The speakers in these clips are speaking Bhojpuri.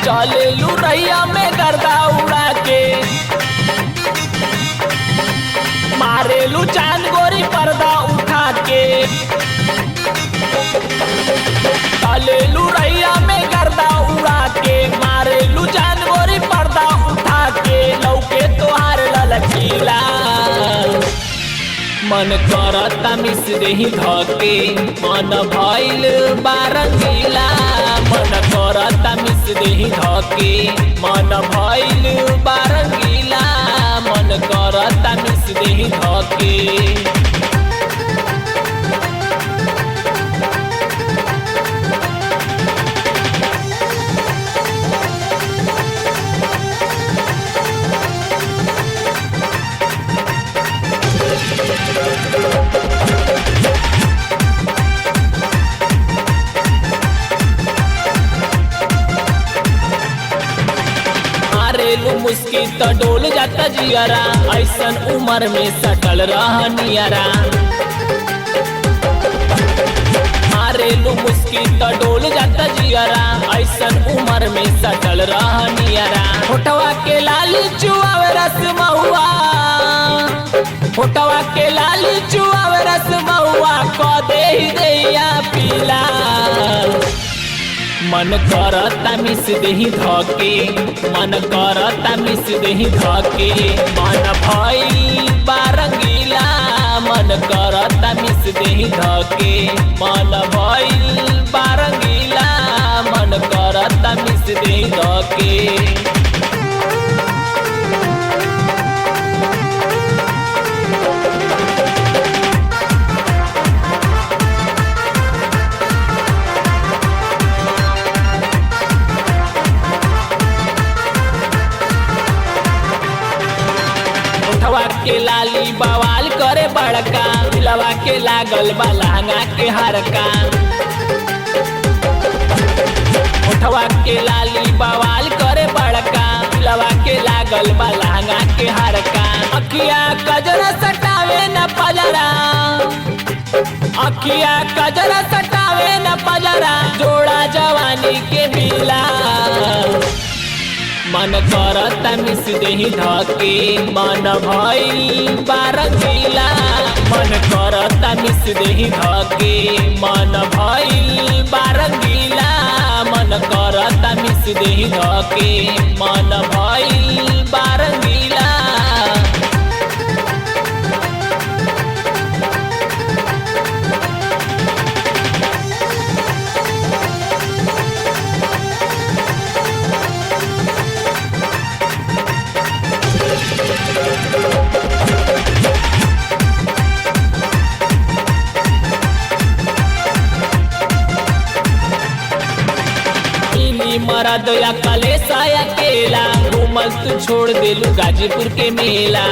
चलेलू रैया में गर्दा उड़ा के, मारेलू चांद गोरी पर्दा उठा के। चलेलू रैया में गर्दा उड़ा के, मारेलू चांद गोरी पर्दा उठा के। लौके तोहार ललकीला मन करता मिस देही धके, मन भइल बारंगीला। मन करता मिस देही धके, मन भइल बारंगीला। मन करता मिस देही धके। मुस्की तो डोल जाता जियरा, ऐसन उम्र में सटल रहनियरा। मारेलू मुस्की तो डोल जाता जियरा, ऐसन उम्र में सटल रहनियरा। होठवा के लाली चुआवे रस महुआ, होठवा के लाली चुआवे रस महुआ। क देही दैया पीला मन करता मिस देही धके, मन करता मिस देही धके। मन भइल बारंगीला, मन करता मिस देही धके। मन भइल बारंगीला, मन करता मिस देही धके। के लाली बवाल करे बड़का, दिलवा के लागल बा लहंगा के हरका। उठवा के लाली बवाल करे बड़का, दिलवा के लागल बा लहंगा के हरका। अखिया कजरा सटावे न पजरा, अखिया कजरा सटावे न पजरा। जोड़ा जवानी के मिला मन करता मिस देही धके, मन भइल बारंगीला। मन करता मिस देही धके, मन भइल बारंगीला। मन करता मिस देही धके, मन भइल बारंगीला। मरद या कलेसा अकेला, घूमल तू छोड़ देलू गाजीपुर के मेला।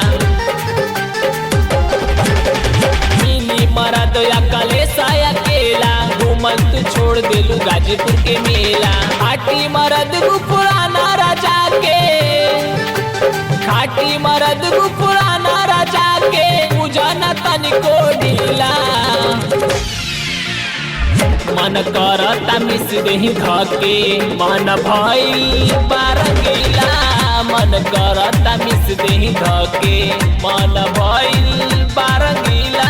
मिली मरद या कलेसा अकेला, घूमल तू छोड़ देलू गाजीपुर के मेला। खाटी मरद पुराना राजा के, खाटी मरद पुराना राजा के। पूजन तनिको ढीला मन करता मिस देही धके, मन भइल बारंगीला। मन करता मिस देही धके, मन भइल बारंगीला।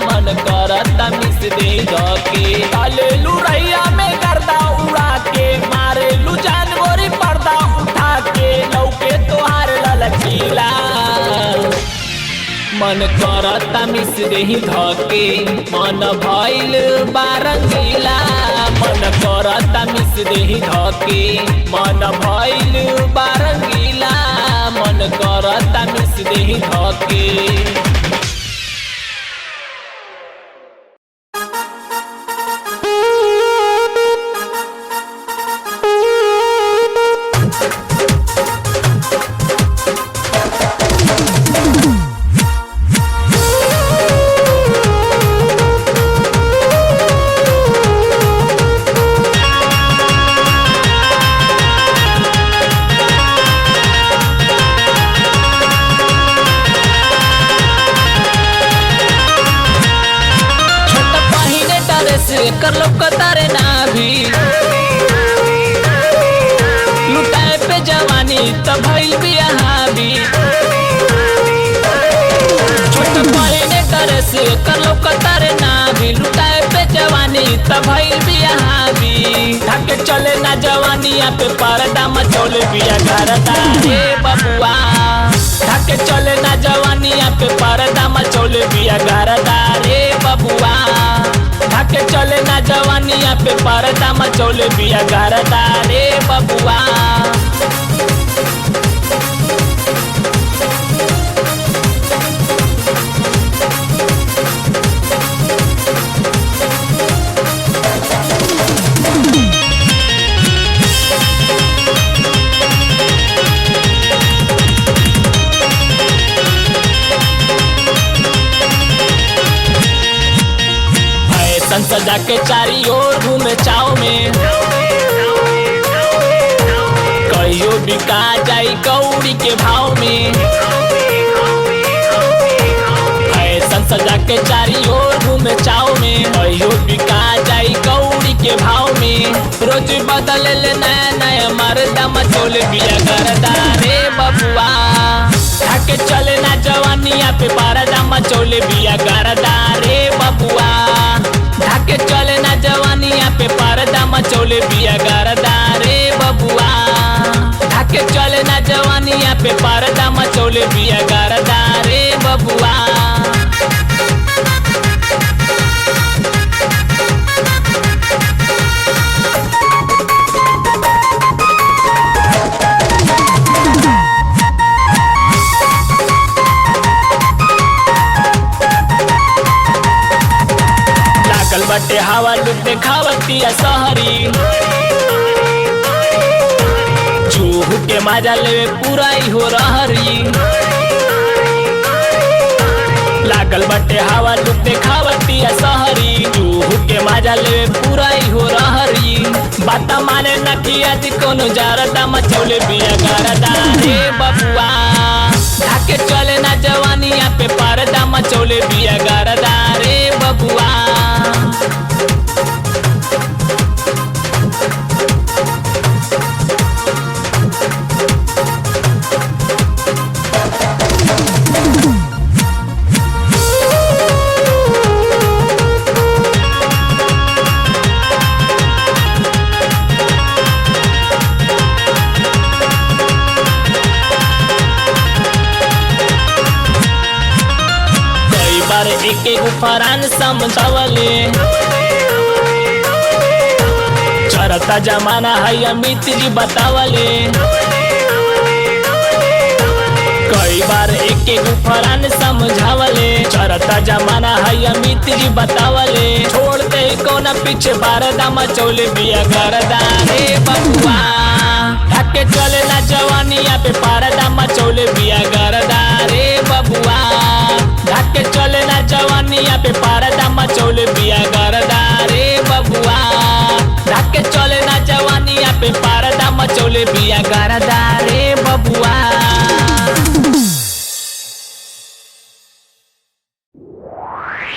मन करता मिस देही धके। चलेलू रैया में गर्दा उड़ा के, मारेलू जान गोरी पर्दा उठा के। लौके तोहार ललकीला मन करता मिस देही धके, मन भइल बारंगीला। मन करता मिस देही धके, मन भइल बारंगीला। मन करता मिस देही धके। तारे नाभी लुटाए पे जवानी त भइल बिया हावी छोट बहिने करे से कर लो तारे नाभी लुटाए पे जवानी त भइल बिया हावी ढाके चले ना जवानिया पे पर्दा मचौले बिया घरदा रे बबुआ ढाके चले ना जवानिया पे पर्दा मचौले बिया घरदा रे बबुआ ढाके चले ना जवानिया पे पर्दा मचौले बिया घरदा रे बबुआ सजा के चारी ओर घूमे चाव में कहियो बिका जाई कौड़ी के भाव में ऐसन सजा के चारी ओर घूमे चाव में कहियो बिका जाई कौड़ी के भाव में रोज बदल ले नया नया मर्दा मचोले बिया करदा रे बबुआ ढाके चले ना जवानिया पे पर्दा मचोले बिया करदा रे बबुआ ढाके चले ना जवानिया पे पर्दा मचौले बिया गरदा रे बबुआ ढाके चले ना जवानिया पे पर्दा मचौले बिया गरदा रे बबुआ बटे हवा लुक देखावतिया सहरी चूहू के मजा लेवे पूरा ही हो रहरी लागल बटे हवा लुक देखावतिया सहरी चूहू के मजा लेवे पूरा ही हो रहरी बात माने न कि आज कोनो जरदा मचौले बिया गरदा रे बबुआ ढाके चले ना जवानिया पे पर्दा मचौले बिया गरदा रे बबुआ एके गुफरान समझावले चरता जमाना है अमित जी बतावले कई बार एके गुफरान समझावले चरता जमाना है अमित जी बतावले छोड़ते कोना पीछे बारदा मचौले बिया गरदा रे बबुआ ढाके चले ना जवानिया पे पर्दा मचौले बिया गरदा रे बबुआ ढाके चले ना जवानिया पे पर्दा मचौले बिया गरदा रे बबुआ ढाके चले ना जवानिया पे पर्दा मचौले बिया गरदा रे बबुआ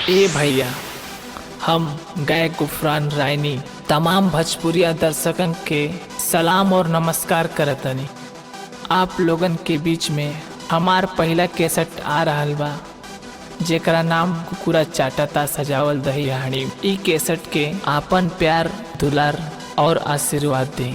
ए भैया हम गायक गुफरान रायनी तमाम भोजपुरिया दर्शकन के सलाम और नमस्कार करतनी। आप लोगन के बीच में हमार पहला कैसेट आ रहल बा जेकरा नाम कुकुरा चाटता सजावल दही हाड़ी। ई कैसेट के आपन प्यार दुलार और आशीर्वाद दी।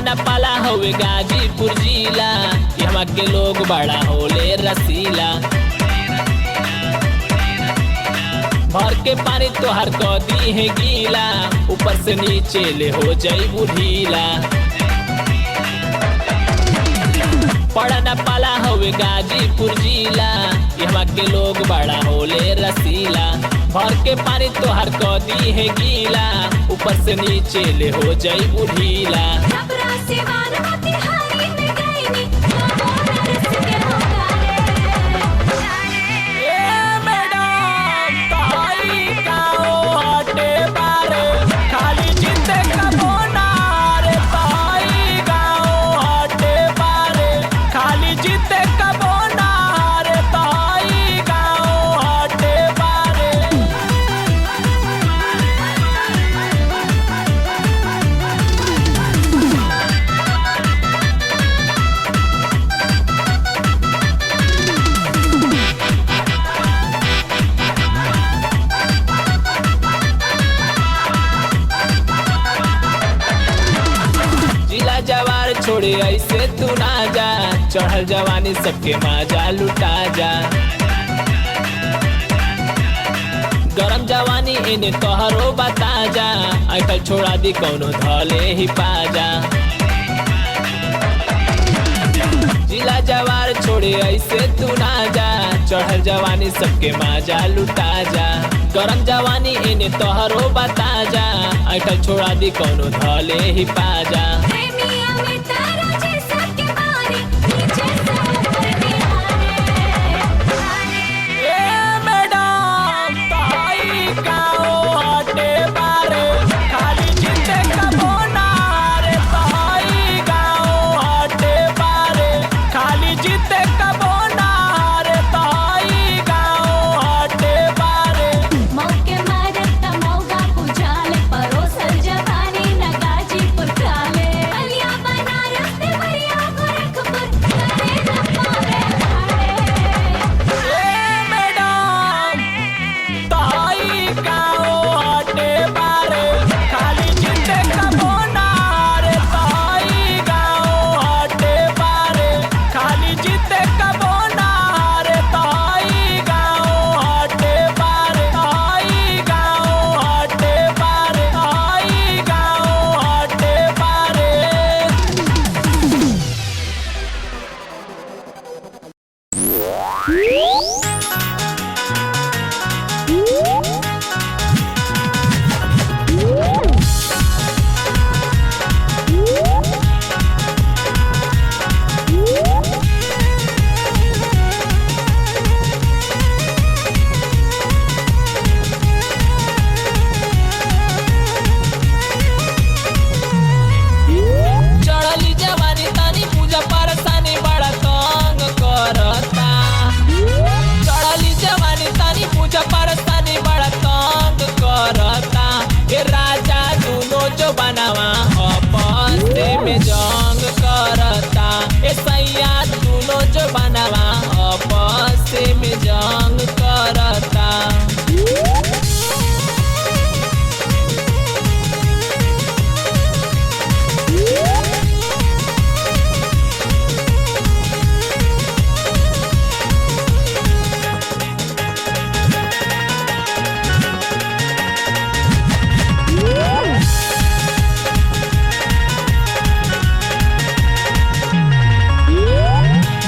पड़न पाला हुए गाजीपुर जिला, यहाँ के लोग बड़ा होले रसीला। भर के पानी तोहर कदी है गीला, ऊपर से नीचे ले हो जाई ढीला। पड़न पाला हुए गाजीपुर जिला, यहाँ के लोग बड़ा होले रसीला। भर के पानी तोहर कदी है गीला, ऊपर से नीचे ले हो जाई ढीला। जवार छोड़े ऐसे तू ना जा, चढ़ल जवानी सबके माजा लुटा जा। गरम जवानी इन्हें तोहरो बता जा, ऐठल छोड़ा दी कौनो धले ही पाजा। जिला जवार छोड़े ऐसे तू ना जा, चढ़ल जवानी सबके माजा लुटा जा। गरम जवानी इन्हें तोहरो बता जा, ऐठल छोड़ा दी कौनो धले ही पाजा।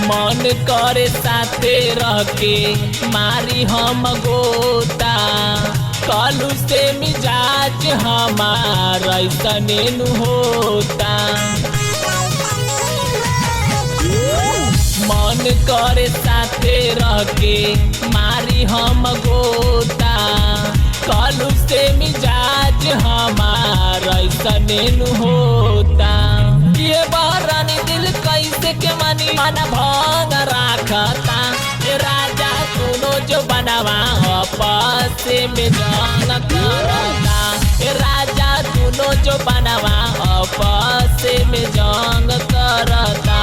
मन करे साथे रह के मारी हम गोता, कलू से मिजाज हमार ऐसने नु होता। मन करे साथे रह के मारी हम गोता, कलू से मिजाज हमार ऐसने नु होता। ये बहरानी दिल कैसे के मानी माना भाग राखता, राजा सुनो जो बनावा आपस में जंग करता। राजा सुनो जो बनावा आपस में जंग करता।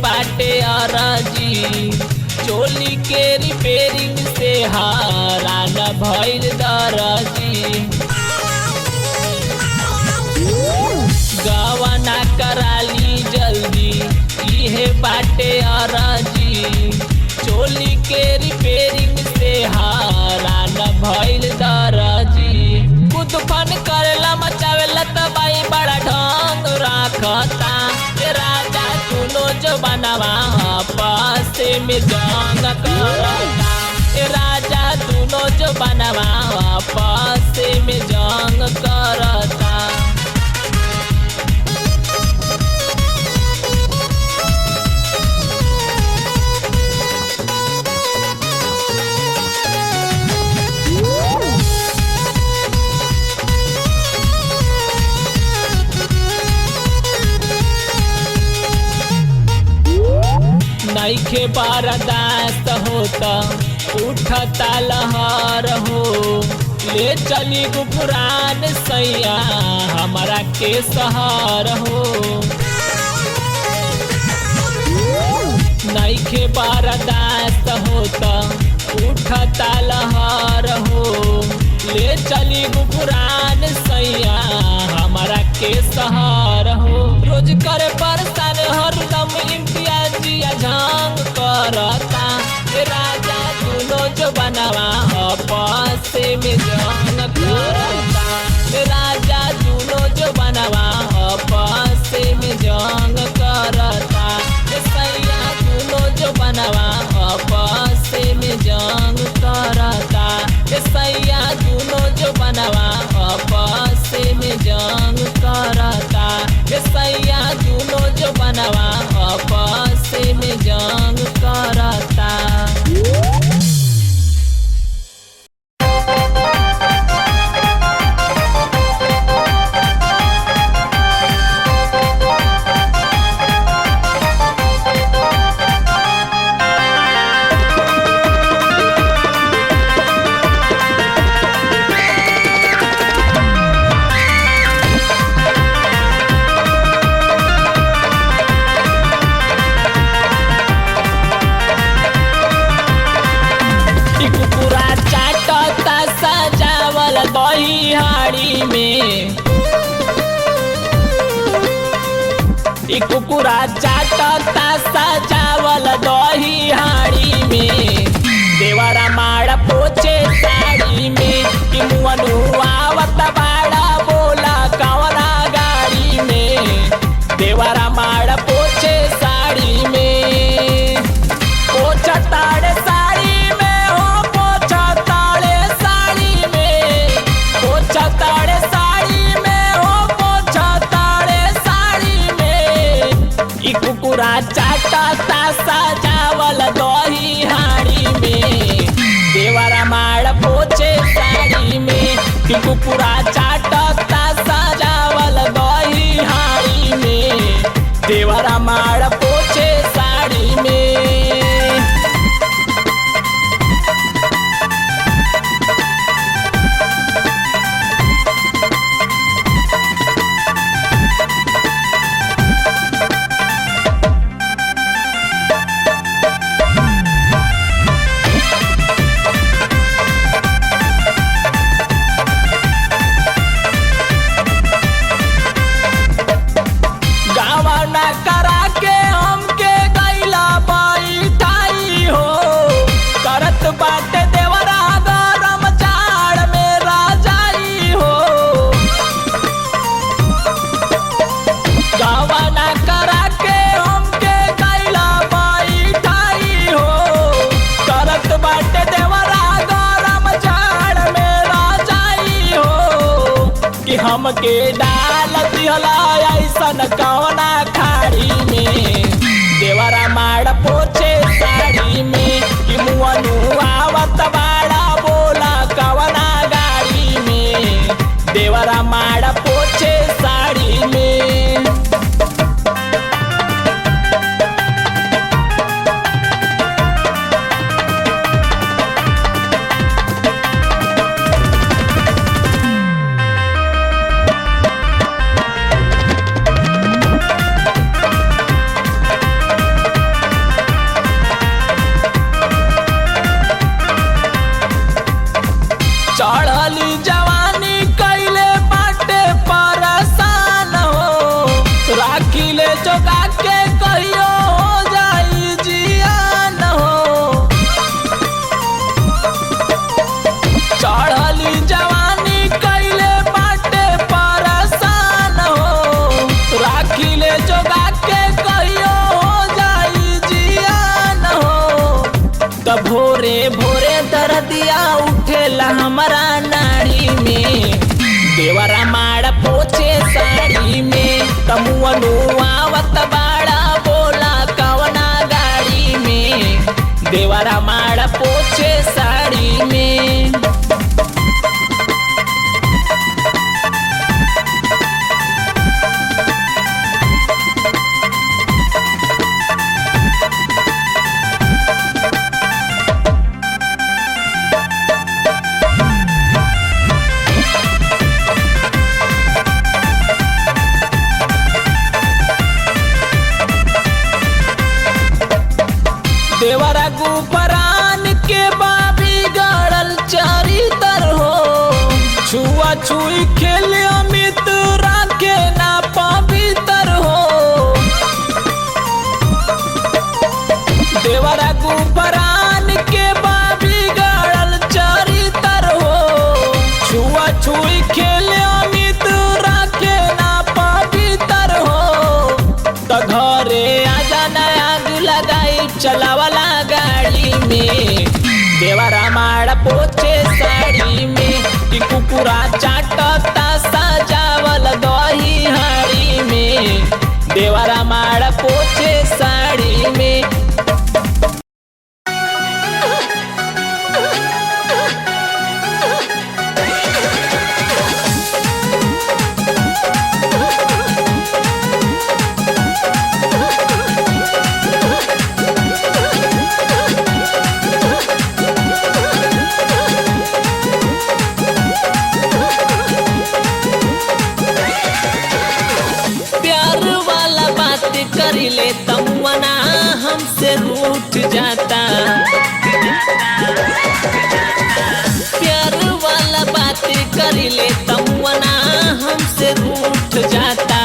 बाटे अरजी, चोली के रिपेयरिंग से हारान भइल दरजी। गवना कराली जल्दी इहे बाटे अरजी, चोली के रिपेयरिंग से हारान भइल दरजी। खुद फन करेला मचावेला तबाई बड़ा ढंग राखता, राजा सुनो जो बनवा आपस में जंग करता, राजा सुनो जो बनवा आपस में जंग करता। नइखे बर्दाश्त होता उठता लहर हो, ले चली गुफरान सैया हमारा के सहर हो। नइखे बर्दाश्त होता उठता लहर हो, ले चली गुफरान सैया हमारा के सहर हो। रोज करे परेशान हरदम इम्तियाजिया झांग करता, राजा सुनो जो बनवा आपस में जंग करता, राजा सुनो जो बनवा आपस में जंग करता, सैया सुनो जो बनवा आपस में जंग करता, सैया सुनो जो बनवा आपस में जंग करता, सैया सुनो जो बनवा आपस में जंग करता। कुकुरा चाटता सजावल दही हाड़ी में, देवरा माड़ा पोछे साड़ी में, कि मुअनु आवत बाड़ा बोला कवना गाड़ी में, देवरा माड़ा पोछे साड़ी में। पोछा ताड़े साड़ी में हो, पोछा ताड़े साड़ी में, पोछा ताड़े साड़ी में हो, पोछा ताड़े साड़ी में। कुकुरा चाटता सजावल दही हाड़ी में, देवरा माड़ पोछे साड़ी में, कि कुकुरा चाटता सजावल दही हाड़ी में, देवरा माड़ पोछे साड़ी में। हमके डाल दिहला ऐसन कवना खाड़ी में, देवरा माड़ पोछे साड़ी में, कि मुअनु आवत बाड़ा बोला कवना गाड़ी में, देवरा माड़ पोछे साड़ी में। राखिले जोगा के कहियो हो जाई जियान हो। चढ़ली जवानी कैले बाटे परेशान हो। राखिले जोगा के कहियो हो जाई जियान हो। त भोरे भोरे दर्दिया उठेला हमारा नाड़ी में। देवरा माड़ पोछे साड़ी में। तमुअनु आवत बाड़ा बोला कवना गाड़ी में। देवरा माड़ पोछे साड़ी में। देवरा गुफरान के बाबी गड़ल चरितर हो। छुआ छुई खेल अमित राखे ना पवित्र हो। देवरा गुफरान के बाबी गड़ल चरितर हो। छुआ छुई खेल अमित राखे ना पवित्र हो। त घरे आजा नया लगाई चलावला गाड़ी में। देवरा माड़ पोछे साड़ी में। कि कुकुरा चाटता सजावल दही हाड़ी में। देवरा माड़ पोछे साड़ी में। करिले तमुअना हमसे रूठ जाता। प्यार वाला बात करिले तमुअना हमसे रूठ जाता।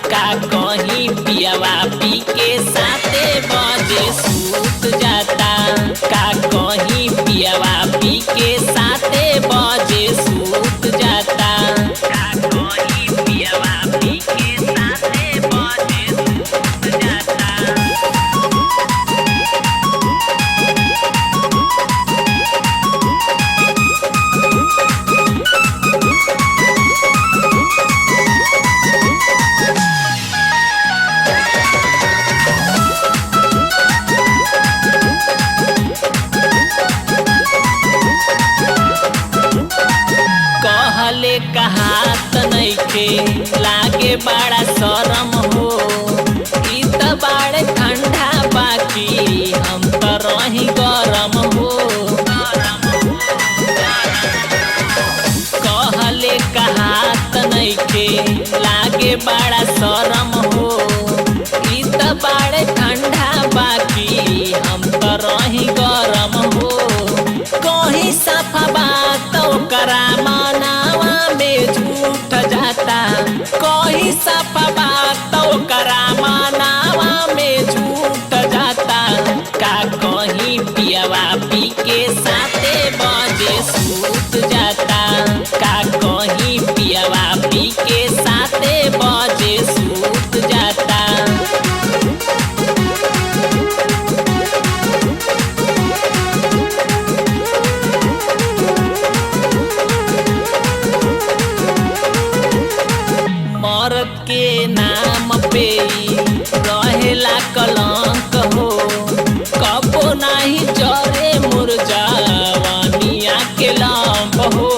का कहीं पियावा पी के साथे बजे सूत जाता। का कहीं पियावा पी के साथे बजे सूत जाता। का कहीं पियावा पी के साथे बजे कहले कहात नइखे लागे बड़ा शरम हो। ई त बाड़े ठंडा बाकी हम त रही गरम हो। कहले कहात नइखे लागे बड़ा शरम हो। ई त बाड़े ठंडा बाकी हम त रही गरम हो। कहीं साफा बात ओकरा मनावा में झूठ जाता। कहीं साफा बात ओकरा मनावा में झूठ जाता। का कहीं पियावा पी के साथे बजे सूत जाता। का कहीं पियावा पी के साथे बजे सूत जाता। मरद के नाम पे रहेला कलंक हो। कबो नाही जरे मुरझावनिया के लंप हो।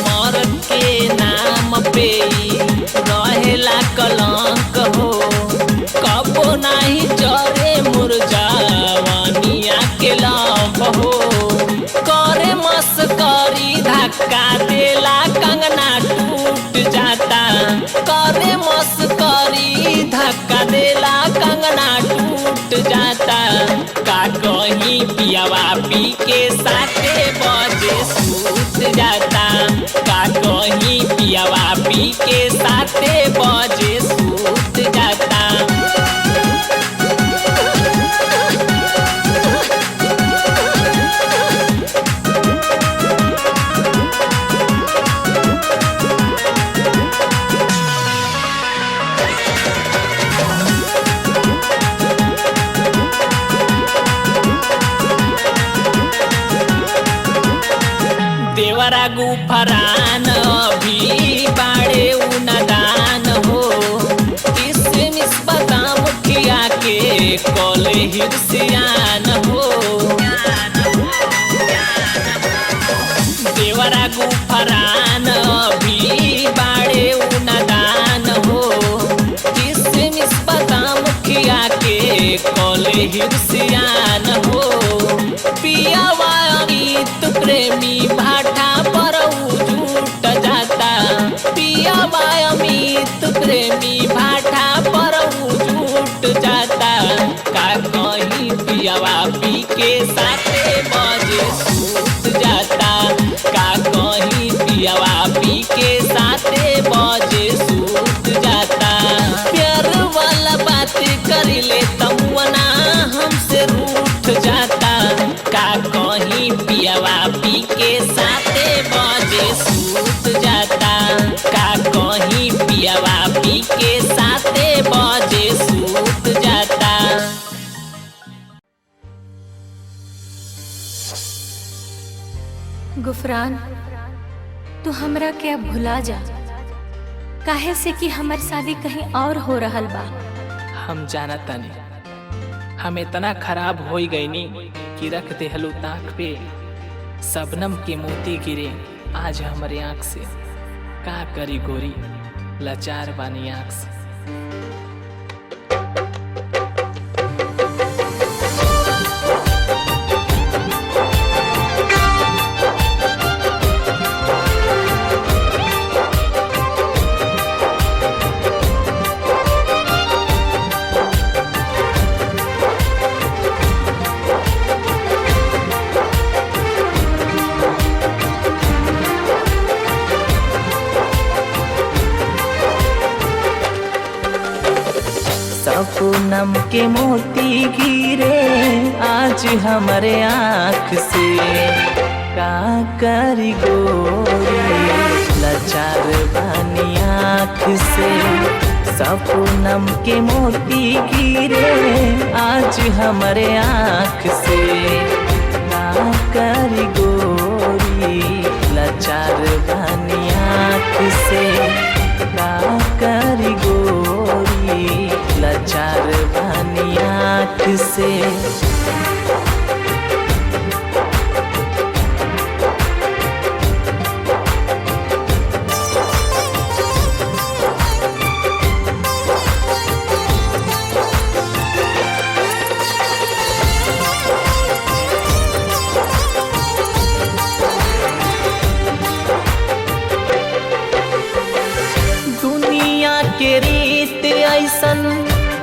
मरद के नाम पे रहेला कलंक हो। कबो नाही जरे मुरझावनिया के लंप हो। करे मस्करी धक्का देला कंगना टूट जाता। करे मस्करी धक्का देला कंगना टूट जाता। का कहीं पियावा पी के साथे बजे सूत जाता। का कहीं पियावा पी के 7 बजे सूत जाता। देवरा गुफरान अभी बाड़े उनादान हो, किसमिस बादाम खिया के कले हिरसियान हो। देवरा गुफरान अभी बाड़े उनादान हो, किसमिस बादाम खिया के कले हिरसियान हो। पियावा अमित प्रेमी भाटा पर झूठ जाता। पियावा अमित प्रेमी भाटा पर झूठ जाता। का कहीं पियावा पी के 7 बजे सूत जाता। का कहीं पियावा पी के 7 बजे सूत जाता। प्यार वाला बात करिले तमुना हमसे रूठ जाता। का कहीं पियावा पी के 7 बजे सूत जाता। का कहीं पियावा पी के 7 बजे सूत जाता। गुफरान, तू हमरा के अब भुला जा, काहे से कि हमर शादी कहीं और हो रहल बा। हम जाना तानी हम इतना खराब हो गईनी कि रख देहलू ताक पे सबनम के मोती गिरे आज हमारे आँख से। का करी गोरी लाचार बानी आँख से। सपनम के मोती गिरे आज हमारे आँख से। का करी गोरी लाचार बानी आँख से। सपनम के मोती गिरे आज हमारे आँख से। का करी गोरी लाचार बानी आँख से। का करी गोरी लाचार बानी आँख से। दुनिया के रीत ऐसन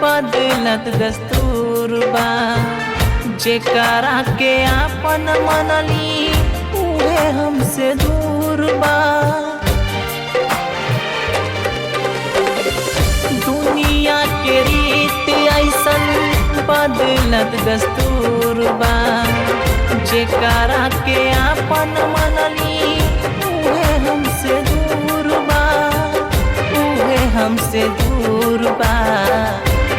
बदलत दस्तूर बा। जेकरा के आपन मनली उहे हमसे दूर बा। दुनिया के रीत ऐसन बदलत दस्तूर बा। जेकरा के आपन मनली उहे हमसे दूर बा। उहे हमसे दूर बा।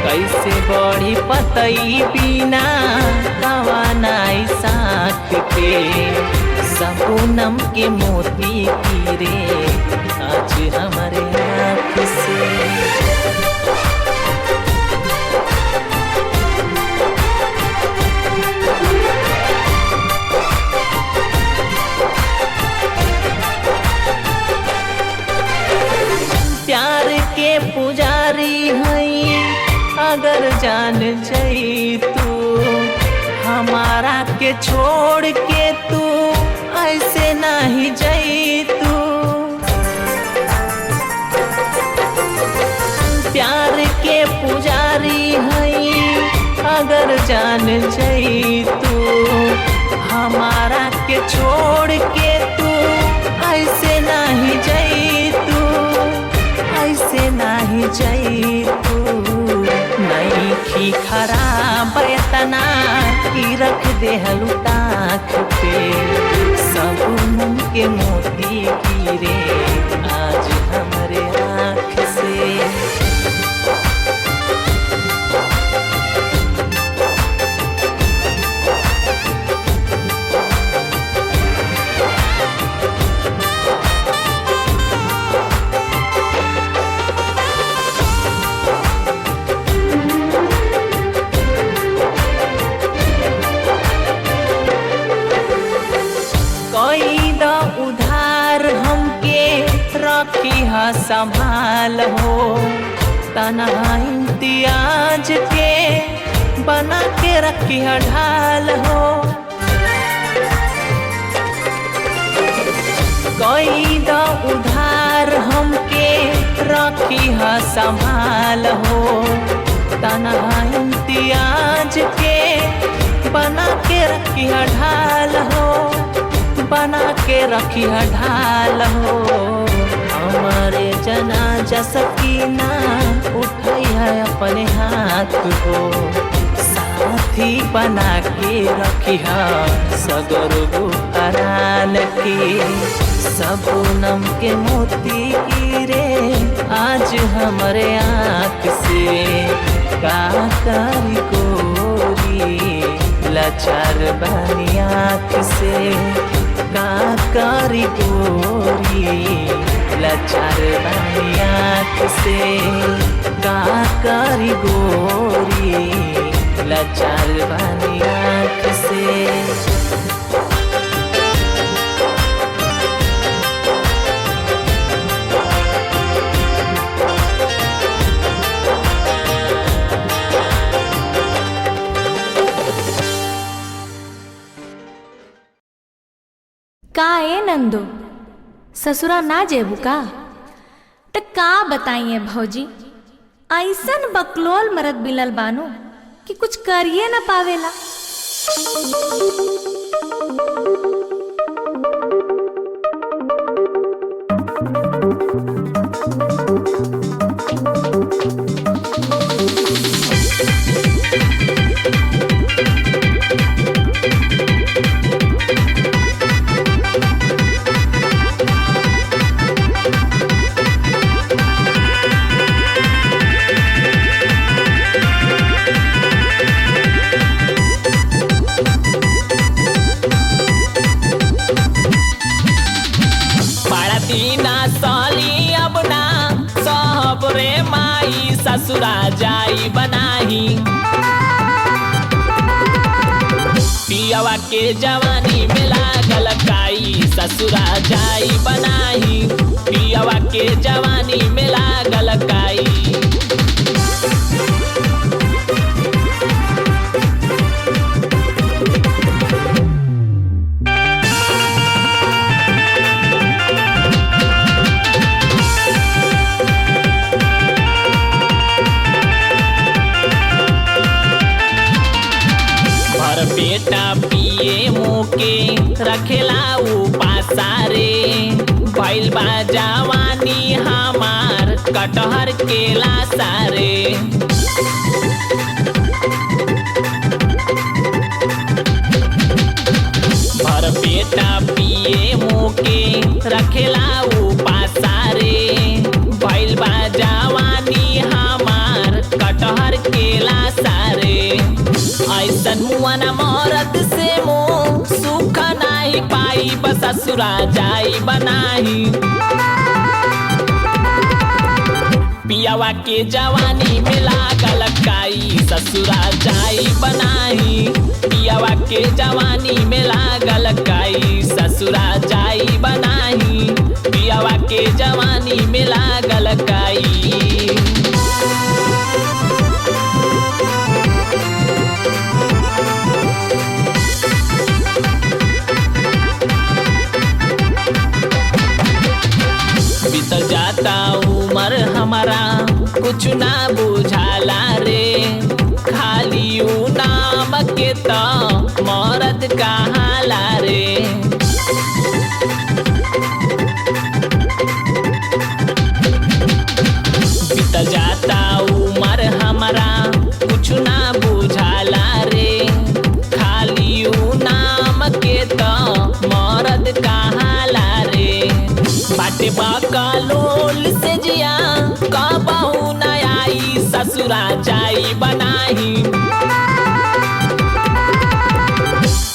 कैसे बढ़ी पतई बिना कवानाई साथ के। सपनम के मोती गिरे आज हमारे आँख से। प्यार के पुजारी हई अगर जान जाई तू हमारा के छोड़ के तू ऐसे नहीं जाई तू। प्यार के पुजारी हई अगर जान जाई तू हमारा के छोड़ के तू ऐसे नहीं जाई तू। जैतू नईखी खराब एतना की रख देहलू ताख पे सबून के मोती गिरे आज हमरे आँख से। उधार हमके रखी है संभाल हो तनहा इम्तियाज के बना के रखी है ढाल हो। कोई दो उधार हमके रखी है संभाल हो तनहा इम्तियाज के बना के रखी है ढाल हो बना के रखी है ढाल हो। हमारे जनाजा सकीना उठाई है अपने हाथ हो साथी बना के रखी है सगर बुहरान के सबूनम के मोती गिरे आज हमारे आँख से। का करी गोरी लाचार बानी आँख से का करी गोरी लाचार बानी आँख से का करी गोरी लाचार बानी आँख से। का ए नंदो ससुरा ना जेबू का त का बताइए भौजी ऐसन बकलोल मरद बिलल बानो कि कुछ करिए ना पावेला। ससुरा जाई बनाही पियावा के जवानी में लागल काई ससुरा जाई बनाही पियावा के जवानी में लागल काई। बेटा पिए मुके रखेला उपासारे भइल बा जवानी हमार कटहर केला सारे। भर बेटा पिए मुके रखेला उपासारे भइल बा जवानी हमार कटहर केला सारे। ऐसन मुआना मरद से मुँह सुख नाही पाई बस ससुरा जाई बनाही पियावा के जवानी में लागल काई ससुरा जाई बनाही पियावा के जवानी में लागल काई ससुरा जाई बनाही पियावा के जवानी में लागल काई। बीतल जाता उमर हमारा कुछ ना बुझाला रे खाली ऊ नाम के तो मरद कहाला रे। बीतल बकालोल से जिया कबहू न आई ससुरा जाई बनाही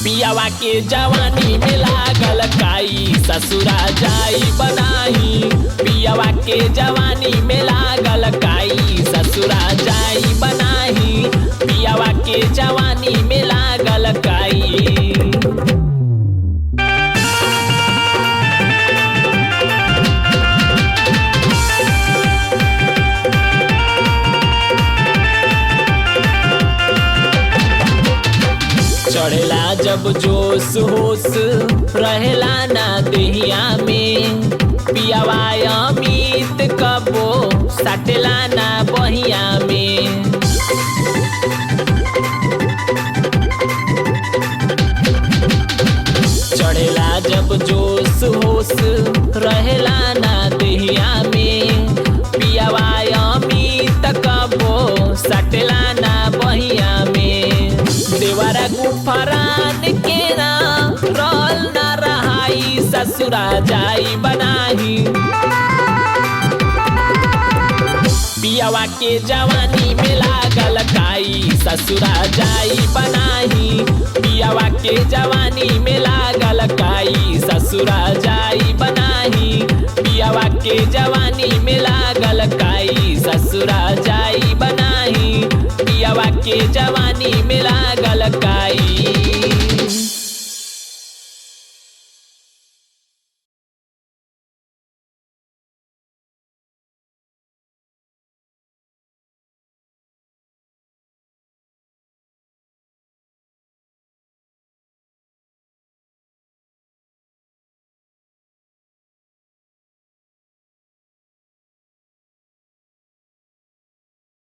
पियावा के जवानी में लागल काई ससुरा जाई बनाही पियावा के जवानी में लागल काई ससुरा जाई बनाही पियावा के जवानी में लागल काई चढ़ेला जब जोश होश रहेला ना देहिया में पियावा अमित कबो सटेला ना बहिया में चढ़ेला जब जोश होश रहेला ना देहिया में पियावा अमित कबो सटेला ना बहिया में देवरा गुफरान के ना रोल ना रहाई ससुरा जाई बनाही पियावा के जवानी में लागल काई ससुरा जाई बनाही पियावा के जवानी में लागल काई ससुरा जाई बनाही पियावा के जवानी में